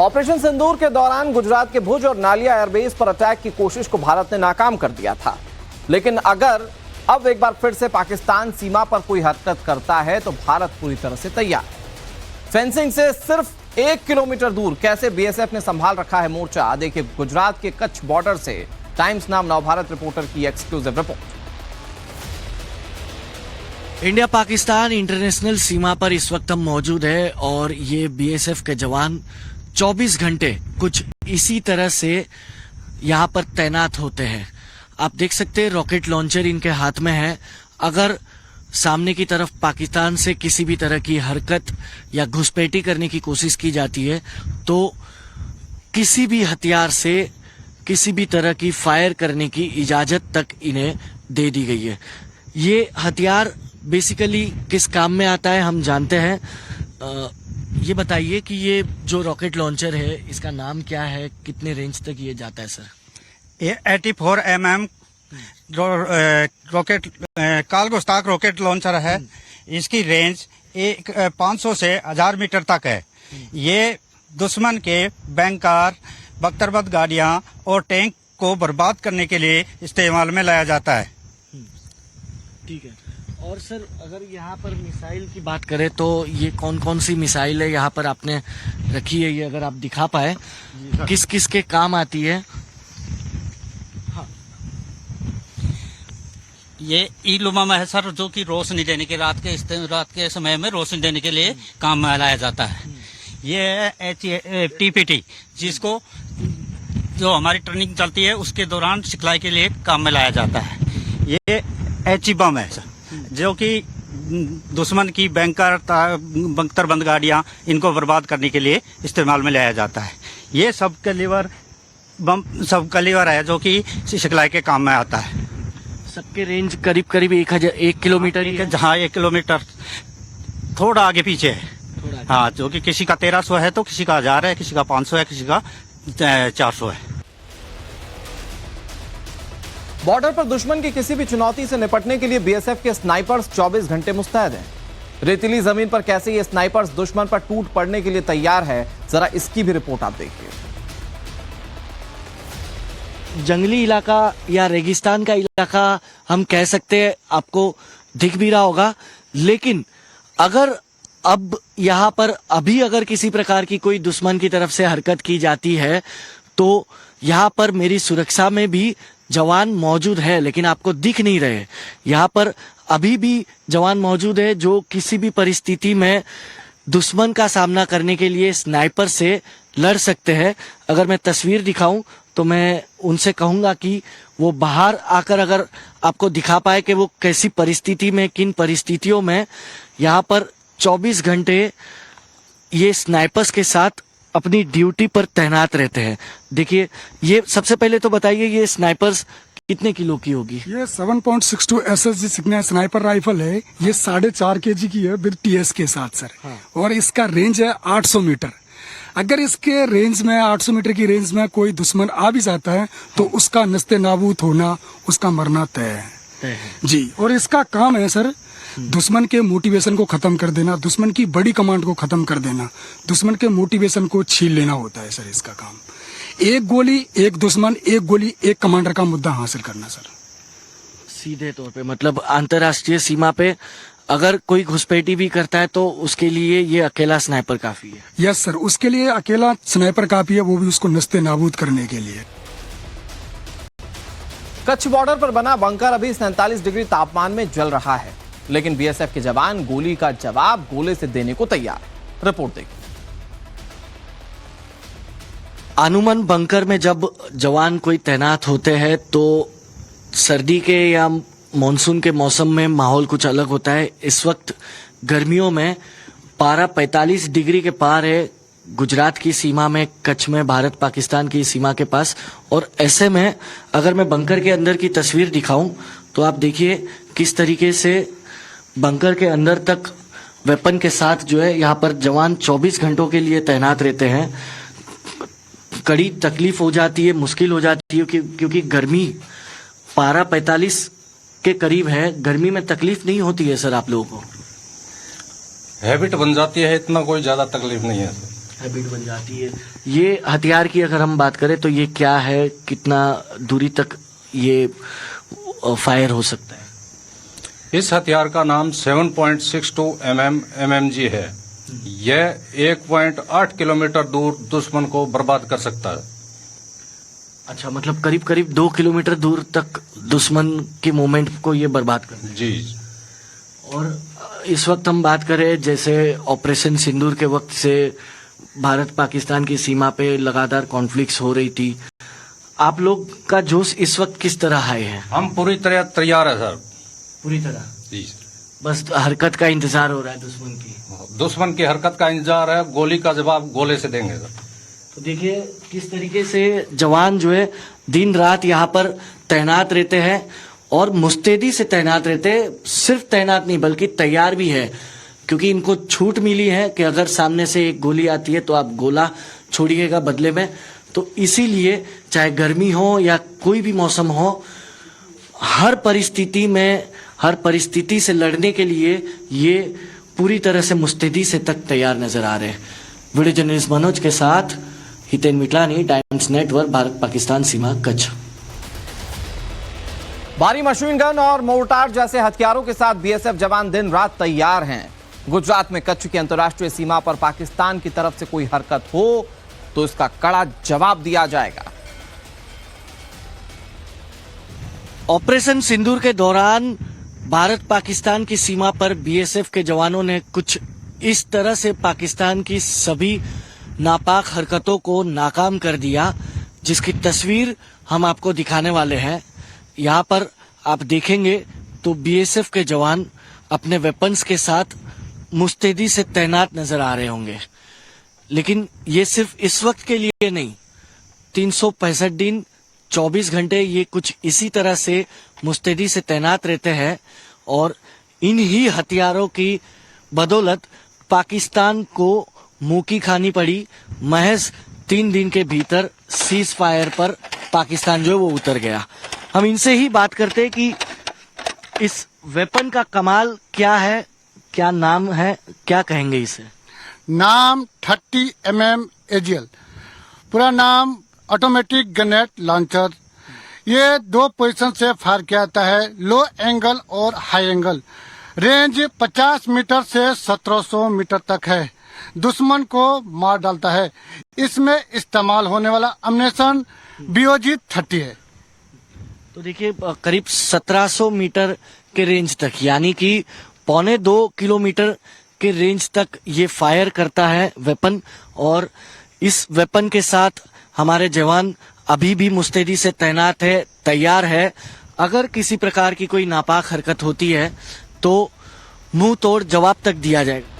Operation सिंदूर के दौरान गुजरात के भुज और नालिया एयरबेस पर अटैक की कोशिश को भारत ने नाकाम कर दिया था। लेकिन अगर अब एक बार फिर से पाकिस्तान सीमा पर कोई हरकत करता है तो भारत पूरी तरह से तैयार। फेंसिंग से सिर्फ 1 किलोमीटर दूर कैसे बीएसएफ ने संभाल रखा है मोर्चा, देखिए गुजरात के कच्छ बॉर्डर से टाइम्स नाम नवभारत रिपोर्टर की exclusive report. India Pakistan international सीमा पर इस वक्त हम मौजूद है और ये बीएसएफ के जवान 24 घंटे कुछ इसी तरह से यहाँ पर तैनात होते हैं। आप देख सकते हैं रॉकेट लॉन्चर इनके हाथ में है। अगर सामने की तरफ पाकिस्तान से किसी भी तरह की हरकत या घुसपैठी करने की कोशिश की जाती है तो किसी भी हथियार से किसी भी तरह की फायर करने की इजाजत तक इन्हें दे दी गई है। ये हथियार बेसिकली किस काम में आता है हम जानते हैं। ये बताइए कि ये जो रॉकेट लॉन्चर है इसका नाम क्या है, कितने रेंज तक ये जाता है सर? ये 84 mm रॉकेट कालगोस्ताक रॉकेट लॉन्चर है। इसकी रेंज 500 से 1000 मीटर तक है। ये दुश्मन के बैंकर, बख्तरबंद गाड़ियां और टैंक को बर्बाद करने के लिए इस्तेमाल में लाया जाता है। ठीक है। और सर अगर यहाँ पर मिसाइल की बात करें तो ये कौन कौन सी मिसाइल है यहाँ पर आपने रखी है, ये अगर आप दिखा पाए किस किस के काम आती है? हाँ। ये ई-लुमा में है सर, जो कि रोशनी देने के रात के समय में रोशनी देने के लिए काम में लाया जाता है। ये TPT जिसको जो हमारी ट्रेनिंग चलती है उसके दौरान सिखलाई के लिए काम में लाया जाता है। ये HE बम है सर, जो कि दुश्मन की बैंकर बख्तरबंद गाड़ियां इनको बर्बाद करने के लिए इस्तेमाल में लाया जाता है। ये सब कैलिबर बम सब कैलिबर है जो कि सिखलाई के काम में आता है। सबके रेंज करीब करीब 1 किलोमीटर ही है। जहाँ 1 किलोमीटर थोड़ा आगे पीछे है। हाँ, जो कि किसी का 1300 है तो किसी का 1000 है, किसी का 500 है, किसी का 400 है। बॉर्डर पर दुश्मन की किसी भी चुनौती से निपटने के लिए बीएसएफ के स्नाइपर्स 24 घंटे मुस्तैद हैं। रेतीली जमीन पर कैसे ये स्नाइपर्स दुश्मन पर टूट पड़ने के लिए तैयार है, जरा इसकी भी रिपोर्ट आप देखिए। जंगली इलाका या रेगिस्तान का इलाका हम कह सकते हैं, आपको दिख भी रहा होगा। लेकिन अगर अब यहाँ पर अभी अगर किसी प्रकार की कोई दुश्मन की तरफ से हरकत की जाती है तो यहाँ पर मेरी सुरक्षा में भी जवान मौजूद है, लेकिन आपको दिख नहीं रहे। यहाँ पर अभी भी जवान मौजूद है जो किसी भी परिस्थिति में दुश्मन का सामना करने के लिए स्नाइपर से लड़ सकते हैं। अगर मैं तस्वीर दिखाऊं तो मैं उनसे कहूंगा कि वो बाहर आकर अगर आपको दिखा पाए कि वो कैसी परिस्थिति में, किन परिस्थितियों में यहाँ पर 24 घंटे ये स्नाइपर्स के साथ अपनी ड्यूटी पर तैनात रहते हैं। देखिए, ये सबसे पहले तो बताइए ये स्नाइपर्स कितने किलो की होगी? ये 7.62 SSG सिग्नेचर स्नाइपर राइफल है। ये 4.5 kg की है विद TS के साथ सर। हाँ। और इसका रेंज है 800 मीटर। अगर इसके रेंज में 800 मीटर की रेंज में कोई दुश्मन आ भी जाता है तो उसका नस्ते नाबूद होना, उसका मरना तय है जी। और इसका काम है सर दुश्मन के मोटिवेशन को खत्म कर देना, दुश्मन की बड़ी कमांड को खत्म कर देना, दुश्मन के मोटिवेशन को छीन लेना होता है सर इसका काम। एक गोली एक दुश्मन, एक गोली एक कमांडर का मुद्दा हासिल करना सर। सीधे तौर पे मतलब अंतर्राष्ट्रीय सीमा पे अगर कोई घुसपैठी भी करता है तो उसके लिए ये अकेला स्नाइपर काफी है? यस सर, उसके लिए अकेला स्नाइपर काफी है, वो भी उसको नस्ते नाबूद करने के लिए। कच्छ बॉर्डर पर बना बंकर अभी 47 डिग्री तापमान में जल रहा है, लेकिन बीएसएफ के जवान गोली का जवाब गोले से देने को तैयार है। रिपोर्ट देखिए। अनुमन बंकर में जब जवान कोई तैनात होते हैं तो सर्दी के या मॉनसून के मौसम में माहौल कुछ अलग होता है। इस वक्त गर्मियों में पारा 45 डिग्री के पार है गुजरात की सीमा में, कच्छ में, भारत पाकिस्तान की सीमा के पास। और ऐसे में अगर मैं बंकर के अंदर की तस्वीर दिखाऊं तो आप देखिए किस तरीके से बंकर के अंदर तक वेपन के साथ जो है यहाँ पर जवान 24 घंटों के लिए तैनात रहते हैं। कड़ी तकलीफ हो जाती है, मुश्किल हो जाती है क्योंकि गर्मी पारा 45 के करीब है। गर्मी में तकलीफ नहीं होती है सर आप लोगों को? हैबिट बन जाती है, इतना कोई ज्यादा तकलीफ नहीं है सर। हैबिट बन जाती है। ये हथियार की अगर हम बात करें तो ये क्या है, कितना दूरी तक ये फायर हो सकता है? इस हथियार का नाम 7.62 MMG है। यह 1.8 किलोमीटर दूर दुश्मन को बर्बाद कर सकता है। अच्छा, मतलब करीब करीब 2 किलोमीटर दूर तक दुश्मन के मूवमेंट को ये बर्बाद कर जी। और इस वक्त हम बात करें, जैसे ऑपरेशन सिंदूर के वक्त से भारत पाकिस्तान की सीमा पे लगातार कॉन्फ्लिक्ट्स हो रही थी, आप लोग का जोश इस वक्त किस तरह हाई है? हम पूरी तरह तैयार है सर। पूरी तरह जी। बस हरकत का इंतजार हो रहा है दुश्मन की। दुश्मन की हरकत का इंतजार है, गोली का जवाब गोले से देंगे सर। तो देखिए किस तरीके से जवान जो है दिन रात यहाँ पर तैनात रहते हैं और मुस्तैदी से तैनात रहते हैं। सिर्फ तैनात नहीं बल्कि तैयार भी है, क्योंकि इनको छूट मिली है कि अगर सामने से एक गोली आती है तो आप गोला छोड़िएगा बदले में। तो इसीलिए चाहे गर्मी हो या कोई भी मौसम हो, हर परिस्थिति में, हर परिस्थिति से लड़ने के लिए ये पूरी तरह से मुस्तैदी से तक तैयार नजर आ रहे हैं। वीडियो जर्नलिस्ट मनोज के साथ हितेन मिटलानी, टाइम्स नेटवर्क, भारत पाकिस्तान सीमा, कच्छ। भारी मशीन गन और मोर्टार जैसे हथियारों के साथ बीएसएफ जवान दिन रात तैयार हैं। गुजरात में कच्छ की अंतर्राष्ट्रीय सीमा पर पाकिस्तान की तरफ से कोई हरकत हो तो इसका कड़ा जवाब दिया जाएगा। ऑपरेशन सिंदूर के दौरान भारत पाकिस्तान की सीमा पर बीएसएफ के जवानों ने कुछ इस तरह से पाकिस्तान की सभी नापाक हरकतों को नाकाम कर दिया, जिसकी तस्वीर हम आपको दिखाने वाले हैं। यहाँ पर आप देखेंगे तो बीएसएफ के जवान अपने वेपन्स के साथ मुस्तैदी से तैनात नजर आ रहे होंगे। लेकिन ये सिर्फ इस वक्त के लिए नहीं, 365 दिन 24 घंटे ये कुछ इसी तरह से मुस्तैदी से तैनात रहते हैं और इन्हीं हथियारों की बदौलत पाकिस्तान को मुंह की खानी पड़ी। महज 3 दिन के भीतर सीज फायर पर पाकिस्तान जो है वो उतर गया। हम इनसे ही बात करते हैं कि इस वेपन का कमाल क्या है, क्या नाम है, क्या कहेंगे इसे? नाम 30 mm एजियल, पूरा नाम ऑटोमेटिक ग्रेनेड लॉन्चर। ये 2 पोजीशन से फायर किया जाता है, लो एंगल और हाई एंगल। रेंज 50 मीटर से 1700 मीटर तक है। दुश्मन को मार डालता है। इसमें इस्तेमाल होने वाला अम्युनिशन BOG 30 है। तो देखिए करीब 1700 मीटर के रेंज तक, यानी कि 1.25 किलोमीटर के रेंज तक ये फायर करता है वेपन। और इस वेपन के साथ हमारे जवान अभी भी मुस्तैदी से तैनात है, तैयार है। अगर किसी प्रकार की कोई नापाक हरकत होती है तो मुंह तोड़ जवाब तक दिया जाएगा।